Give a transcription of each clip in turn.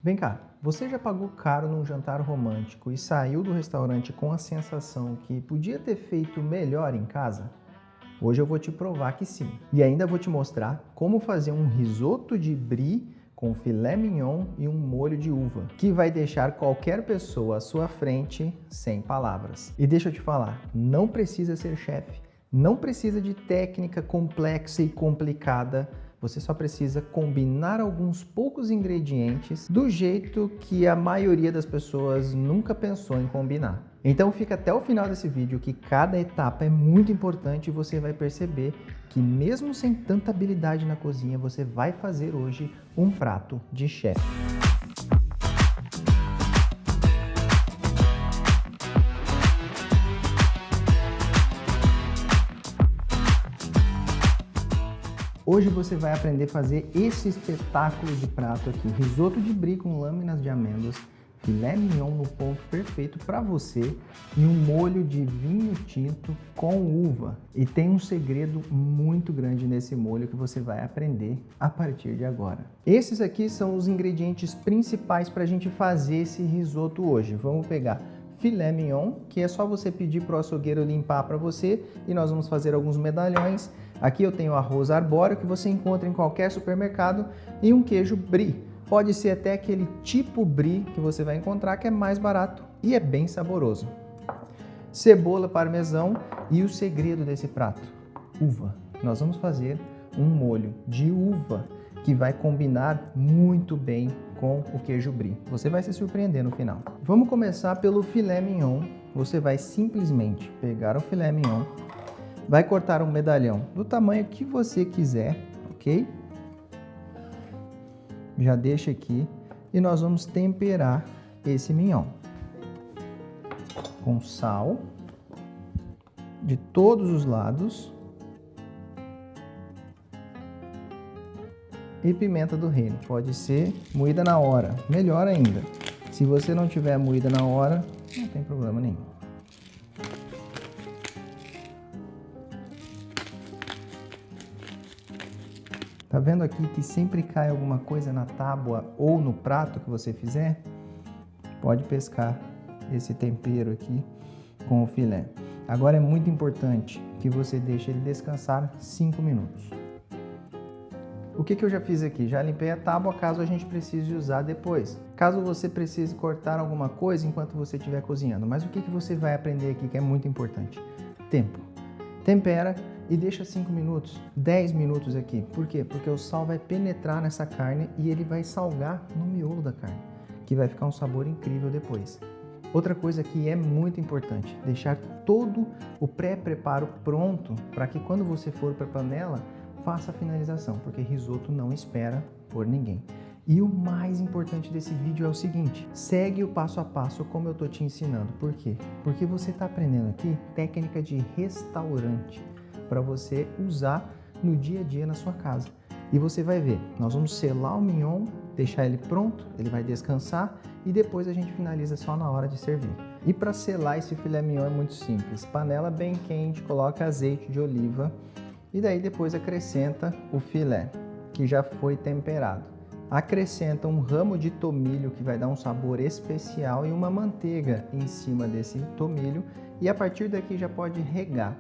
Vem cá, você já pagou caro num jantar romântico e saiu do restaurante com a sensação que podia ter feito melhor em casa? Hoje eu vou te provar que sim. E ainda vou te mostrar como fazer um risoto de brie com filé mignon e um molho de uva, que vai deixar qualquer pessoa à sua frente sem palavras. E deixa eu te falar, não precisa ser chefe, não precisa de técnica complexa e complicada. Você só precisa combinar alguns poucos ingredientes do jeito que a maioria das pessoas nunca pensou em combinar. Então fica até o final desse vídeo que cada etapa é muito importante e você vai perceber que mesmo sem tanta habilidade na cozinha, você vai fazer hoje um prato de chefe. Hoje você vai aprender a fazer esse espetáculo de prato aqui, risoto de brie com lâminas de amêndoas, filé mignon no ponto perfeito para você e um molho de vinho tinto com uva. E tem um segredo muito grande nesse molho que você vai aprender a partir de agora. Esses aqui são os ingredientes principais para a gente fazer esse risoto hoje. Vamos pegar filé mignon, que é só você pedir para o açougueiro limpar para você, e nós vamos fazer alguns medalhões. Aqui eu tenho arroz arbóreo, que você encontra em qualquer supermercado, e um queijo brie. Pode ser até aquele tipo brie que você vai encontrar, que é mais barato e é bem saboroso. Cebola, parmesão e o segredo desse prato, uva. Nós vamos fazer um molho de uva que vai combinar muito bem com o queijo brie. Você vai se surpreender no final. Vamos começar pelo filé mignon. Você vai simplesmente pegar o filé mignon, vai cortar um medalhão do tamanho que você quiser, ok? Já deixa aqui e nós vamos temperar esse mignon com sal de todos os lados e pimenta do reino. Pode ser moída na hora, melhor ainda. Se você não tiver moída na hora, não tem problema nenhum. Tá vendo aqui que sempre cai alguma coisa na tábua ou no prato que você fizer? Pode pescar esse tempero aqui com o filé. Agora é muito importante que você deixe ele descansar 5 minutos. O que eu já fiz aqui? Já limpei a tábua caso a gente precise usar depois. Caso você precise cortar alguma coisa enquanto você estiver cozinhando. Mas o que você vai aprender aqui que é muito importante? Tempo. Tempera e deixa 5 minutos, 10 minutos aqui. Por quê? Porque o sal vai penetrar nessa carne e ele vai salgar no miolo da carne, que vai ficar um sabor incrível depois. Outra coisa que é muito importante, deixar todo o pré-preparo pronto para que quando você for para a panela, faça a finalização, porque risoto não espera por ninguém. E o mais importante desse vídeo é o seguinte, segue o passo a passo como eu estou te ensinando. Por quê? Porque você está aprendendo aqui técnica de restaurante para você usar no dia a dia na sua casa. E você vai ver, nós vamos selar o mignon, deixar ele pronto, ele vai descansar e depois a gente finaliza só na hora de servir. E para selar esse filé mignon é muito simples, panela bem quente, coloca azeite de oliva e daí depois acrescenta o filé, que já foi temperado. Acrescenta um ramo de tomilho que vai dar um sabor especial e uma manteiga em cima desse tomilho e a partir daqui já pode regar.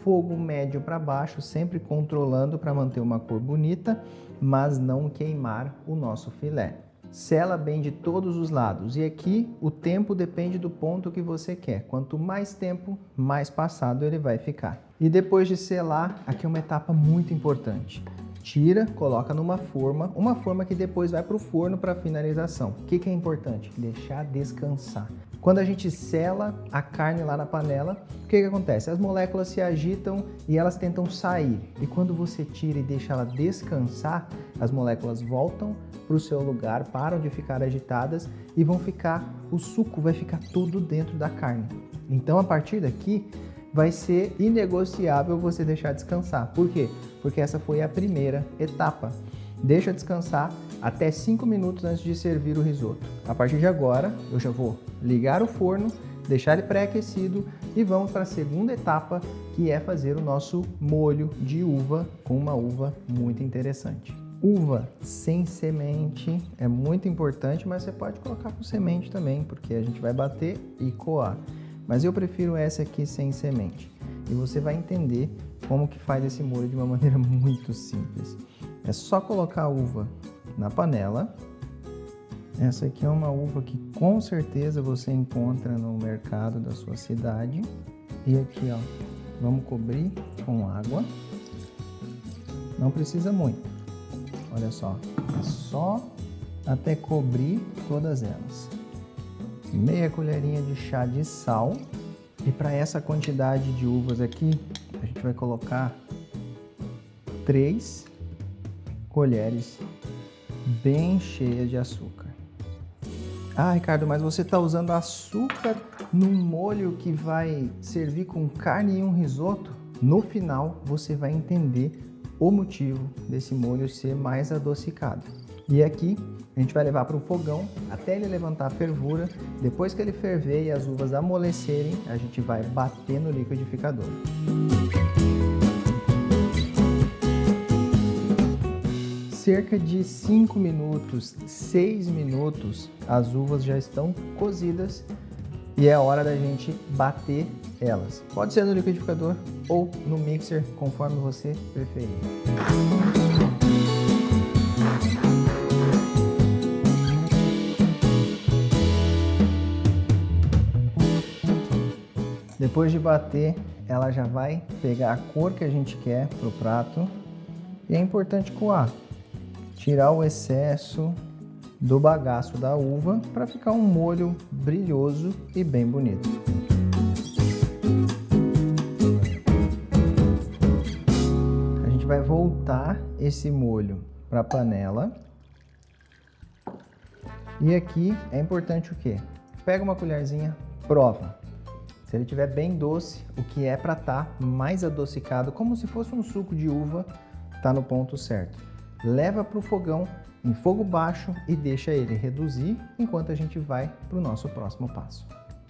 Fogo médio para baixo, sempre controlando para manter uma cor bonita, mas não queimar o nosso filé. Sela bem de todos os lados e aqui o tempo depende do ponto que você quer. Quanto mais tempo, mais passado ele vai ficar. E depois de selar, aqui é uma etapa muito importante. Tira, coloca numa forma, uma forma que depois vai para o forno para finalização. O que é importante? Deixar descansar. Quando a gente sela a carne lá na panela, o que acontece? As moléculas se agitam e elas tentam sair. E quando você tira e deixa ela descansar, as moléculas voltam para o seu lugar, param de ficar agitadas e vão ficar, o suco vai ficar tudo dentro da carne. Então, a partir daqui, vai ser inegociável você deixar descansar. Por quê? Porque essa foi a primeira etapa. Deixa descansar até 5 minutos antes de servir o risoto. A partir de agora, eu já vou ligar o forno, deixar ele pré-aquecido e vamos para a segunda etapa, que é fazer o nosso molho de uva com uma uva muito interessante. Uva sem semente é muito importante, mas você pode colocar com semente também, porque a gente vai bater e coar. Mas eu prefiro essa aqui sem semente. E você vai entender como que faz esse molho de uma maneira muito simples. É só colocar a uva na panela. Essa aqui é uma uva que com certeza você encontra no mercado da sua cidade. E aqui, ó, vamos cobrir com água. Não precisa muito. Olha só, é só até cobrir todas elas. Meia colherinha de chá de sal. E para essa quantidade de uvas aqui, a gente vai colocar 3 colheres bem cheias de açúcar. Ah, Ricardo, mas você está usando açúcar num molho que vai servir com carne e um risoto? No final, você vai entender o motivo desse molho ser mais adocicado. E aqui a gente vai levar para o fogão até ele levantar a fervura. Depois que ele ferver e as uvas amolecerem, a gente vai bater no liquidificador. Cerca de 5 minutos, 6 minutos, as uvas já estão cozidas e é hora da gente bater elas. Pode ser no liquidificador ou no mixer, conforme você preferir. Depois de bater, ela já vai pegar a cor que a gente quer para o prato. E é importante coar, tirar o excesso do bagaço da uva para ficar um molho brilhoso e bem bonito. A gente vai voltar esse molho para a panela. E aqui é importante o quê? Pega uma colherzinha, prova. Se ele estiver bem doce, o que é para estar mais adocicado, como se fosse um suco de uva, está no ponto certo. Leva para o fogão em fogo baixo e deixa ele reduzir enquanto a gente vai para o nosso próximo passo.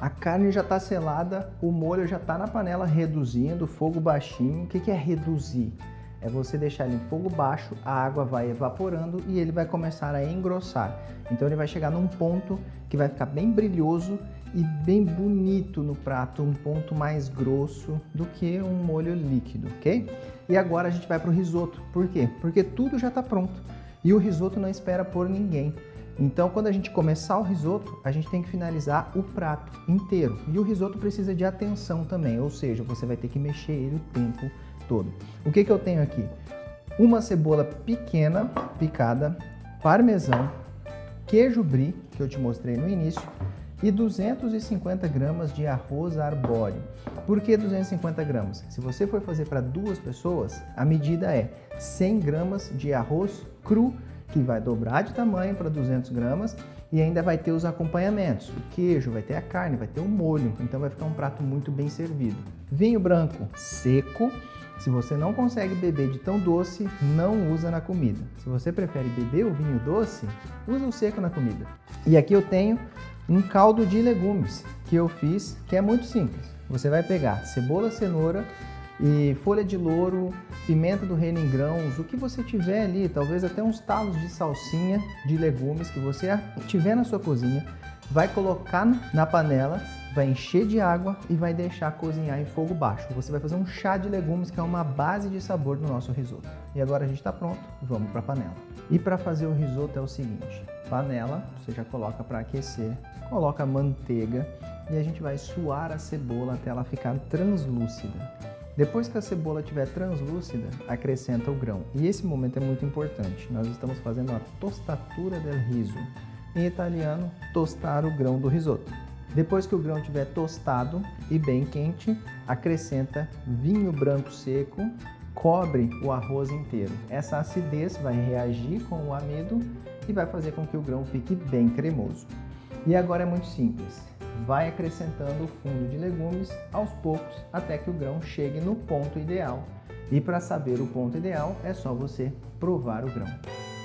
A carne já está selada, o molho já está na panela reduzindo, fogo baixinho. O que é reduzir? É você deixar ele em fogo baixo, a água vai evaporando e ele vai começar a engrossar. Então ele vai chegar num ponto que vai ficar bem brilhoso e bem bonito no prato, um ponto mais grosso do que um molho líquido, ok? E agora a gente vai para o risoto. Por quê? Porque tudo já está pronto e o risoto não espera por ninguém. Então, quando a gente começar o risoto, a gente tem que finalizar o prato inteiro. E o risoto precisa de atenção também, ou seja, você vai ter que mexer ele o tempo todo. O que eu tenho aqui? Uma cebola pequena, picada, parmesão, queijo brie, que eu te mostrei no início, e 250 gramas de arroz arbóreo. Por que 250 gramas? Se você for fazer para 2 pessoas, a medida é 100 gramas de arroz cru, que vai dobrar de tamanho para 200 gramas e ainda vai ter os acompanhamentos. O queijo, vai ter a carne, vai ter o molho, então vai ficar um prato muito bem servido. Vinho branco seco. Se você não consegue beber de tão doce, não usa na comida. Se você prefere beber o vinho doce, usa o seco na comida. E aqui eu tenho um caldo de legumes que eu fiz, que é muito simples. Você vai pegar cebola, cenoura e folha de louro, pimenta do reino em grãos, o que você tiver ali, talvez até uns talos de salsinha de legumes que você tiver na sua cozinha, vai colocar na panela, vai encher de água e vai deixar cozinhar em fogo baixo. Você vai fazer um chá de legumes que é uma base de sabor do nosso risoto. E agora a gente está pronto, vamos para a panela. E para fazer o risoto é o seguinte, panela, você já coloca para aquecer, coloca manteiga e a gente vai suar a cebola até ela ficar translúcida. Depois que a cebola estiver translúcida, acrescenta o grão. E esse momento é muito importante. Nós estamos fazendo a tostatura del riso. Em italiano, tostar o grão do risoto. Depois que o grão estiver tostado e bem quente, acrescenta vinho branco seco, cobre o arroz inteiro. Essa acidez vai reagir com o amido e vai fazer com que o grão fique bem cremoso. E agora é muito simples. Vai acrescentando o fundo de legumes aos poucos até que o grão chegue no ponto ideal. E para saber o ponto ideal é só você provar o grão.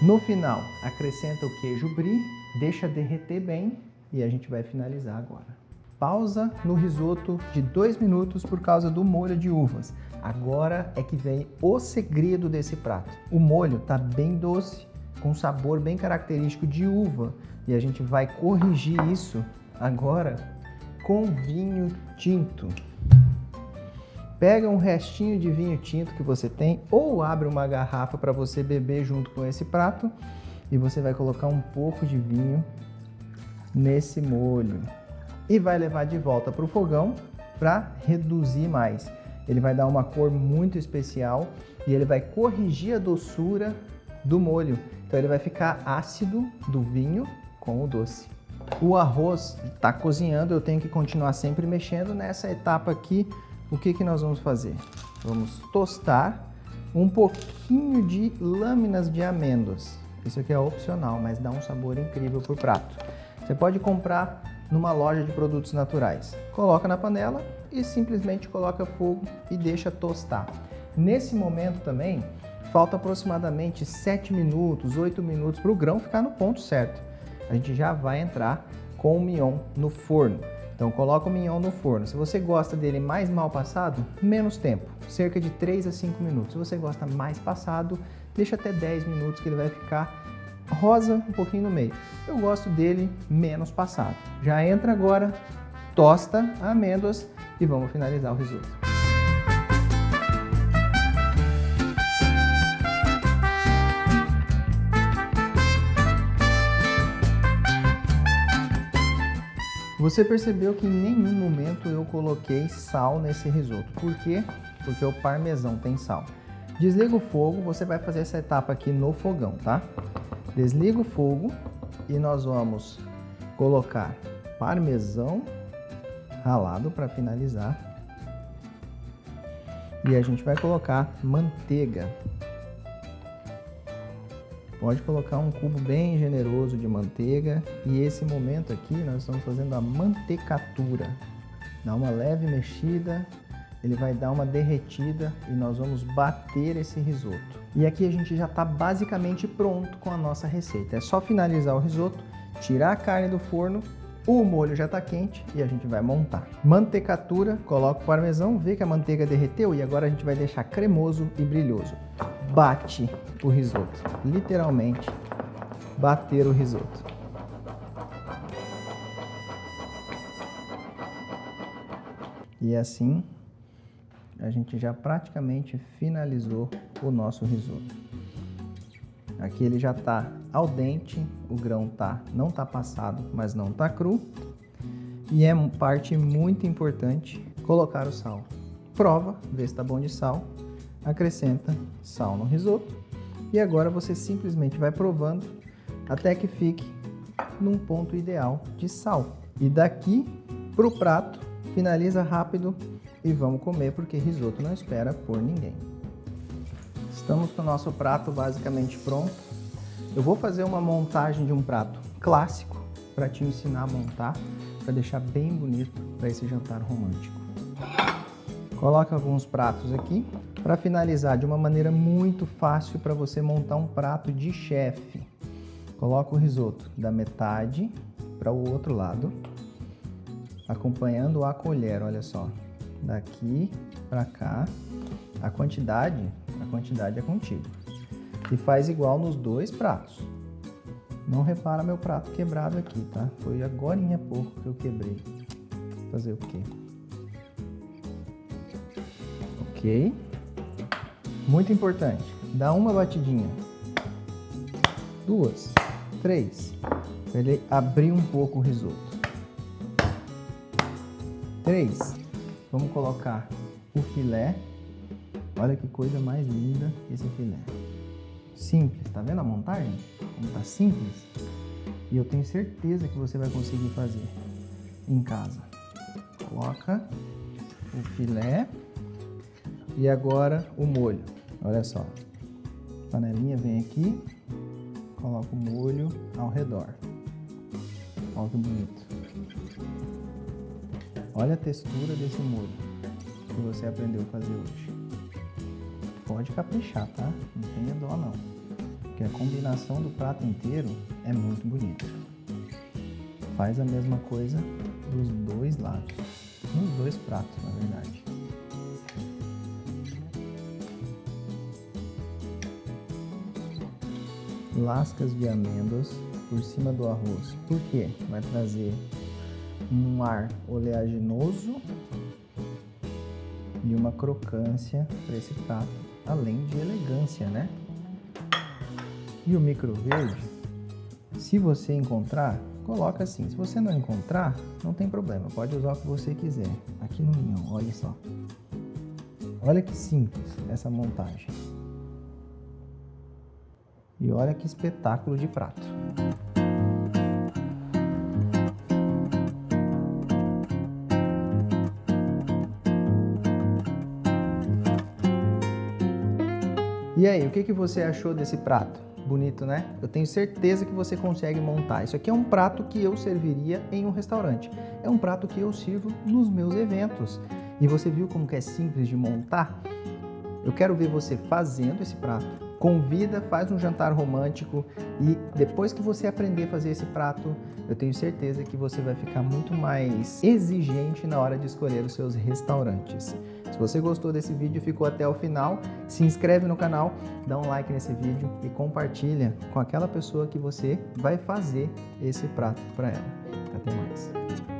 No final, acrescenta o queijo brie, deixa derreter bem e a gente vai finalizar agora. pausa no risoto de 2 minutos por causa do molho de uvas. Agora é que vem o segredo desse prato. O molho tá bem doce, com um sabor bem característico de uva. E a gente vai corrigir isso agora com vinho tinto. Pega um restinho de vinho tinto que você tem ou abre uma garrafa para você beber junto com esse prato e você vai colocar um pouco de vinho nesse molho e vai levar de volta para o fogão para reduzir mais. Ele vai dar uma cor muito especial e ele vai corrigir a doçura do molho. Então ele vai ficar ácido do vinho com o doce. O arroz está cozinhando, eu tenho que continuar sempre mexendo. Nessa etapa aqui, o que nós vamos fazer? Vamos tostar um pouquinho de lâminas de amêndoas. Isso aqui é opcional, mas dá um sabor incrível para o prato. Você pode comprar numa loja de produtos naturais. Coloca na panela e simplesmente coloca fogo e deixa tostar. Nesse momento também, falta aproximadamente 7 minutos, 8 minutos para o grão ficar no ponto certo. A gente já vai entrar com o mignon no forno. Então coloca o mignon no forno. Se você gosta dele mais mal passado, menos tempo, cerca de 3 a 5 minutos. Se você gosta mais passado, deixa até 10 minutos que ele vai ficar rosa um pouquinho no meio. Eu gosto dele menos passado. Já entra agora, tosta amêndoas e vamos finalizar o risoto. Você percebeu que em nenhum momento eu coloquei sal nesse risoto. Por quê? Porque o parmesão tem sal. Desliga o fogo, você vai fazer essa etapa aqui no fogão, tá? Desliga o fogo e nós vamos colocar parmesão ralado para finalizar. E a gente vai colocar manteiga. Pode colocar um cubo bem generoso de manteiga. E esse momento aqui nós estamos fazendo a mantecatura. Dá uma leve mexida, ele vai dar uma derretida e nós vamos bater esse risoto. E aqui a gente já está basicamente pronto com a nossa receita. É só finalizar o risoto, tirar a carne do forno, o molho já está quente e a gente vai montar. Mantecatura, coloca o parmesão, vê que a manteiga derreteu e agora a gente vai deixar cremoso e brilhoso. Bate o risoto, literalmente bater o risoto. E assim a gente já praticamente finalizou o nosso risoto. Aqui ele já está al dente, o grão não está passado, mas não está cru. E é parte muito importante colocar o sal. Prova, vê se está bom de sal, acrescenta sal no risoto. E agora você simplesmente vai provando até que fique num ponto ideal de sal. E daqui para o prato, finaliza rápido e vamos comer, porque risoto não espera por ninguém. Estamos com o nosso prato basicamente pronto. Eu vou fazer uma montagem de um prato clássico para te ensinar a montar, para deixar bem bonito para esse jantar romântico. Coloca alguns pratos aqui para finalizar de uma maneira muito fácil para você montar um prato de chefe. Coloca o risoto da metade para o outro lado, acompanhando a colher, olha só, daqui para cá. A quantidade é contigo. E faz igual nos dois pratos. Não repara meu prato quebrado aqui, tá? Foi agorinha pouco que eu quebrei. Fazer o quê? Ok. Muito importante. Dá uma batidinha. 2, 3. Para ele abrir um pouco o risoto. 3. Vamos colocar o filé. Olha que coisa mais linda esse filé. Simples, tá vendo a montagem? Como tá simples? E eu tenho certeza que você vai conseguir fazer em casa. Coloca o filé e agora o molho. Olha só, a panelinha vem aqui, coloca o molho ao redor. Olha que bonito. Olha a textura desse molho que você aprendeu a fazer hoje. Pode caprichar, tá? Não tenha dó não, porque a combinação do prato inteiro é muito bonita. Faz a mesma coisa dos dois lados, nos dois pratos, na verdade. Lascas de amêndoas por cima do arroz. Por quê? Vai trazer um ar oleaginoso e uma crocância para esse prato, além de elegância, né? E o micro verde, se você encontrar, coloca assim. Se você não encontrar, não tem problema, pode usar o que você quiser. Aqui no mignon, olha só. Olha que simples essa montagem. E olha que espetáculo de prato. E aí, o que você achou desse prato? Bonito, né? Eu tenho certeza que você consegue montar. Isso aqui é um prato que eu serviria em um restaurante. É um prato que eu sirvo nos meus eventos. E você viu como que é simples de montar? Eu quero ver você fazendo esse prato. Convida, faz um jantar romântico e depois que você aprender a fazer esse prato, eu tenho certeza que você vai ficar muito mais exigente na hora de escolher os seus restaurantes. Se você gostou desse vídeo e ficou até o final, se inscreve no canal, dá um like nesse vídeo e compartilha com aquela pessoa que você vai fazer esse prato para ela. Até mais!